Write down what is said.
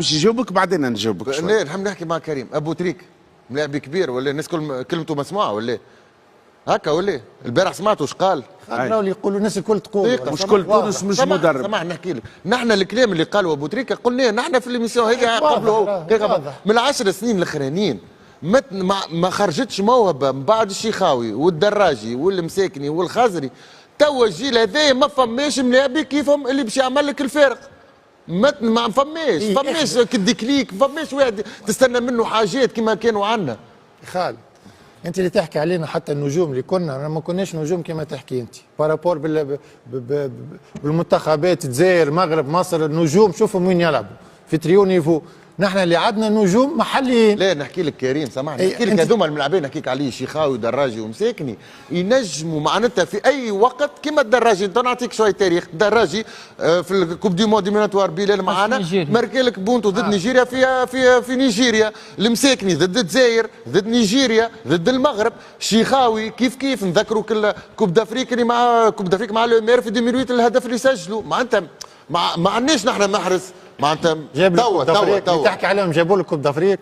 باش يجاوبك بعدين نجاوبك شوي. لا نحب نحكي مع كريم. ابو تريك ملاعب كبير ولا الناس كلمته مسموعه ولا هكا ولا البارح سمعتوا اش قال؟ راهو اللي يقولوا الناس الكل تقول مش كل تونس مش مدرب. سمح نحكي لك، نحن الكلام اللي قاله ابو تريكه قلناه نحن في الاميسيون هذه قبل من 10 سنين الاخرانيين. ما خرجتش موهبه من بعد الشيخاوي والدراجي والمساكني والخزري. توا الجيل هذايا ما فماش ملاعبي كيفهم اللي باش يعمل لك الفارق. ما فماش كديكليك، ما فماش واحد تستنى منه حاجات كما كانوا عندنا. خالد انت اللي تحكي علينا حتى النجوم اللي كنا ما كناش نجوم كما تحكي انت بارابور بالمنتخبات الجزائر المغرب مصر النجوم شوفهم وين يلعبوا في تريو نيفو. نحن اللي عندنا نجوم محليين. لا نحكي لك كريم سامحني نحكي لك هذوما الملاعبين نحكيك عليه شيخاوي ودراجي ومساكني ينجموا معناتها في اي وقت كما الدراجي. نعطيك شويه تاريخ. الدراجي في الكوب دي مود ديميناتوار بلال معانا ماركي لك بونتو ضد نيجيريا في نيجيريا. المساكني ضد الجزائر ضد نيجيريا ضد المغرب. شيخاوي كيف نذكروا كل كوب دافريك اللي مع كوب دافريك مع الامير في 2008 الهدف اللي سجلوا. معناتها ما عندناش نحن محرز معناتها توا تحكي عليهم جابوا لك كوب دافريك.